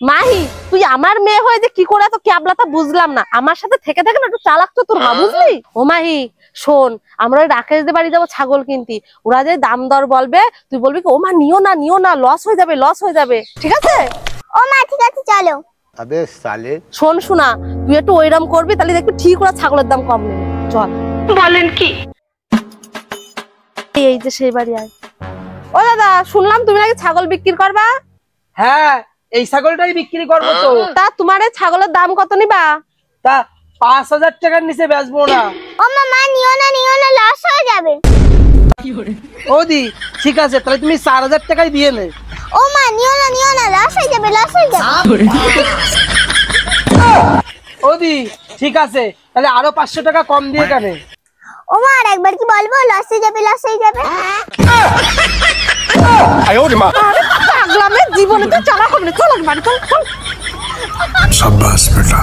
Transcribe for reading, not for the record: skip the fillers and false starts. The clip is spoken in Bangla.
মাহি, তুই আমার মেয়ে হয়ে যে কি করে এত ক্যাবলা তা বুঝলাম না। আমার সাথে থেকে থেকে না একটু চালাক তো তোর মা, বুঝলি? ও মাহি শোন, আমরা ওই রাকেশদের বাড়ি যাবো ছাগল কিনতে। ওরা যে দাম দর বলবে তুই বলবি কি ও মা নিও না নিও না, লস হয়ে যাবে লস হয়ে যাবে, ঠিক আছে? ও মা ঠিক আছে চলো। अबे साले শোন শোনা, তুই একটু ওইরকম করবি তাহলে দেখবি ঠিক ওরা ছাগলের দাম কম নেবে। চল। বলেন কি? এই যে সেই বাড়ি আয়। ও দাদা, শুনলাম তুমি নাকি ছাগল বিক্রি করবা? হ্যাঁ, এই ছাগলটাই বিক্রি করবো তো। তা তোমার এই ছাগলের দাম কত নিবা? তা 5,000 টাকার নিচে বেচবো না। ও মা নিও না লস হয়ে যাবে। ওদি ঠিক আছে, তাহলে তুমি 4,000 টাকাই দিয়ে নে। ও মা নিও না লস হয়ে যাবে লস হয়ে যাবে। ওদি ঠিক আছে, তাহলে আরো 500 টাকা কম দিয়ে কেন? ও মা আর একবার কি বলবো, লস হয়ে যাবে লস হয়ে যাবে। পাগলামের জীবনে তো চালাক হবে না। চল বাড়ি চল। शाबाश बेटा।